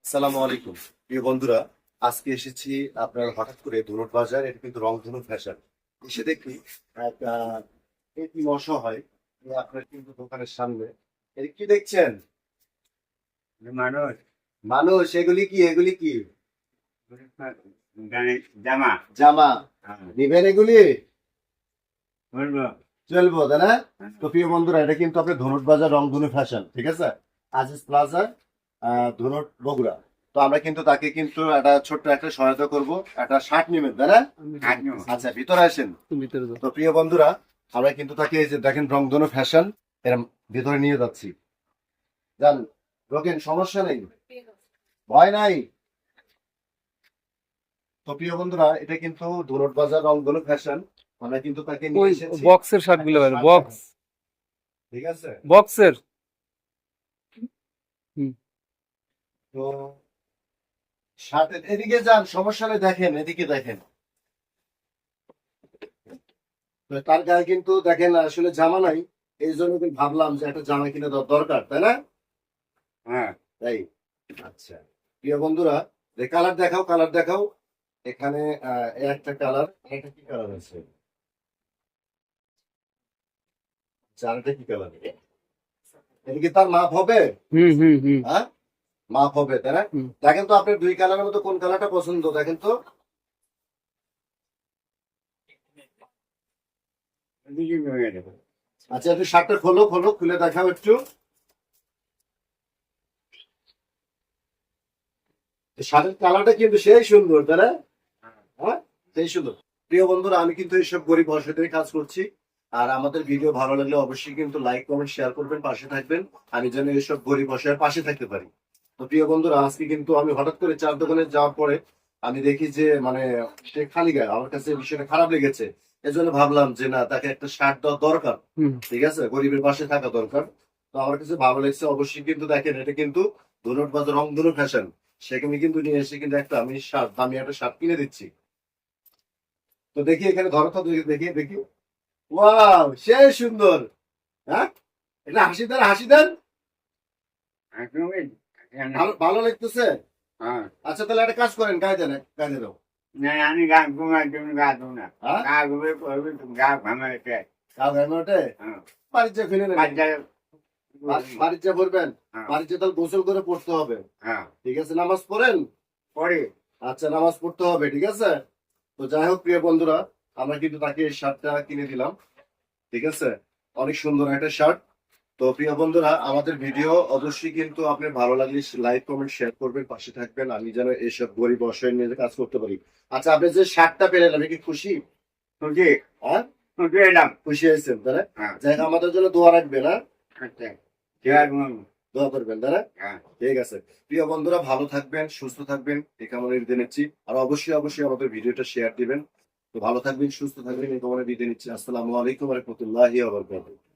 আসসালামু আলাইকুম প্রিয় বন্ধুরা, আজকে এসেছি আপনার হঠাৎ করে ধুনট বাজার। এটা কিন্তু রংধনু ফ্যাশন। এসে দেখি একটা এটি অসহায় আপনার কিন্তু দোকানের সামনে। এটা কি দেখছেন? মানুষ মানুষ? এগুলি কি জামা জামা নিবেন? এগুলি বলবো চলবো তাই না? তো প্রিয় বন্ধুরা, এটা কিন্তু আপনার ধুনট বাজার রংধনু ফ্যাশন, ঠিক আছে? আজিজ প্লাজা, ধুনট বগুড়া। তো আমরা কিন্তু তাকে কিন্তু একটা ছোট্ট একটা সহায়তা করব। একটা শার্ট নেবেন তাই না? আচ্ছা, ভিতরে আসেন। তো প্রিয় বন্ধুরা, আমরা কিন্তু তাকে এই যে দেখেন রংধনু ফ্যাশন এরম ভিতরে নিয়ে যাচ্ছি। যান, ঢোকেন, সমস্যা নেই, ভয় নাই। তো প্রিয় বন্ধুরা, এটা কিন্তু ধুনট বাজার রংধনু ফ্যাশন। আমরা কিন্তু তাকে নিয়ে এসেছি বক্সের শার্ট গুলো একটা শার্ট বক্স দেখান, ঠিক আছে? বক্সের তো শার্টের এদিকে যান, সমস্যা নেই, দেখেন এদিকে দেখেন। তো তার গায়ে কিন্তু দেখেন আসলে জামা নাই, এই জন্য কিন্তু ভাবলাম যে একটা জামা কিনে দেওয়া দরকার, তাই না? হ্যাঁ তাই। আচ্ছা প্রিয় বন্ধুরা, কালার দেখাও, কালার দেখাও। এখানে একটা কালার, এটা কি কালার আছে? জামাটা কি কালার? এটা কি তার মাপ হবে? হুম হুম হুম হ্যাঁ, মাপ হবে তাই না? হুম। দেখেন তো আপনার দুই কালারের মধ্যে কোন কালারটা পছন্দ, দেখেন তো। আচ্ছা, একটু শার্টটা খোলো, খোলো, খুলে দেখাও একটু। শার্টের কালারটা কিন্তু সেই সুন্দর তাই না? হ্যাঁ, সেই সুন্দর। প্রিয় বন্ধুরা, আমি কিন্তু এইসব গরিব অসহায়দের কাজ করছি। আর আমাদের ভিডিও ভালো লাগলে অবশ্যই কিন্তু লাইক কমেন্ট শেয়ার করবেন, পাশে থাকবেন। আমি যেন এইসব গরিব অসহায়ের পাশে থাকতে পারি। তো প্রিয় বন্ধুরা, আজকে কিন্তু আমি হঠাৎ করে চার দোকানে যাওয়ার পরে আমি দেখি যে মানে সে খালি গায়ে। আমার কাছে বিষয়টা খারাপ লেগেছে। এজন্য ভাবলাম যে না, তাকে একটা শার্ট দেওয়া দরকার, হুম। ঠিক আছে? গরিবের পাশে থাকা দরকার। তো আমার কাছে ভালো লেগেছে। অবশ্যই কিন্তু দেখেন, এটা কিন্তু ধুনট বাজার রংধনু ফ্যাশন। সেখানে কিন্তু নিয়ে এসে কিন্তু একটা আমি শার্ট, দামি একটা শার্ট কিনে দিচ্ছি। তো দেখি এখানে ধরো তো, দেখি দেখি দেখি। ওয়াও, সেই সুন্দর। হ্যাঁ, এটা হাসি দেন, হাসি দেন। ভালো ভালো লাগতেছে। হ্যাঁ আচ্ছা, তাহলে একটা কাজ করেন, গায়ে দেন, গায়ে দাও। না আমি গা ঘুমাই তুমি গা দেবো না হ্যাঁ, গা ঘুমে করবে তুমি গা ঘামাইতে গাও গায়ে ওঠে। হ্যাঁ বাড়ির যা ফেলে নেবেন, বাচ্চা বাড়ির যা ভরবেন। হ্যাঁ বাড়ির যা তাহলে গোসল করে পড়তে হবে, হ্যাঁ ঠিক আছে? নামাজ পড়েন। পরে আচ্ছা, নামাজ পড়তে হবে, ঠিক আছে? তো যাই হোক প্রিয় বন্ধুরা, আমরা কিন্তু তাকে এই শার্টটা কিনে দিলাম, ঠিক আছে? অনেক সুন্দর একটা শার্ট। তো প্রিয় বন্ধুরা, আমাদের ভিডিও অবশ্যই কিন্তু আপনার ভালো লাগলে লাইক কমেন্ট শেয়ার করবেন, পাশে থাকবেন। আমি যেন এইসব গরিব অসহায় নিয়ে কাজ করতে পারি। আচ্ছা, আপনি যে শার্টটা পেলেন, আমি কি খুশি? খুশি হ্যাঁ, খুশি এলাম খুশি হয়েছেন তাই না? হ্যাঁ যাই হোক, আমাদের জন্য দোয়া রাখবেন, হ্যাঁ? আচ্ছা ঠিক আছে দোয়া করবেন তাই না? হ্যাঁ ঠিক আছে। প্রিয় বন্ধুরা, ভালো থাকবেন, সুস্থ থাকবেন, এই কামনা বিদায় নিচ্ছি। আর অবশ্যই অবশ্যই আমাদের ভিডিওটা শেয়ার দিবেন। তো ভালো থাকবেন, সুস্থ থাকবেন, এই কামনা বিদায় নিচ্ছি। আসসালামু আলাইকুম ওয়া রাহমাতুল্লাহি ওয়া বারাকাতুহু।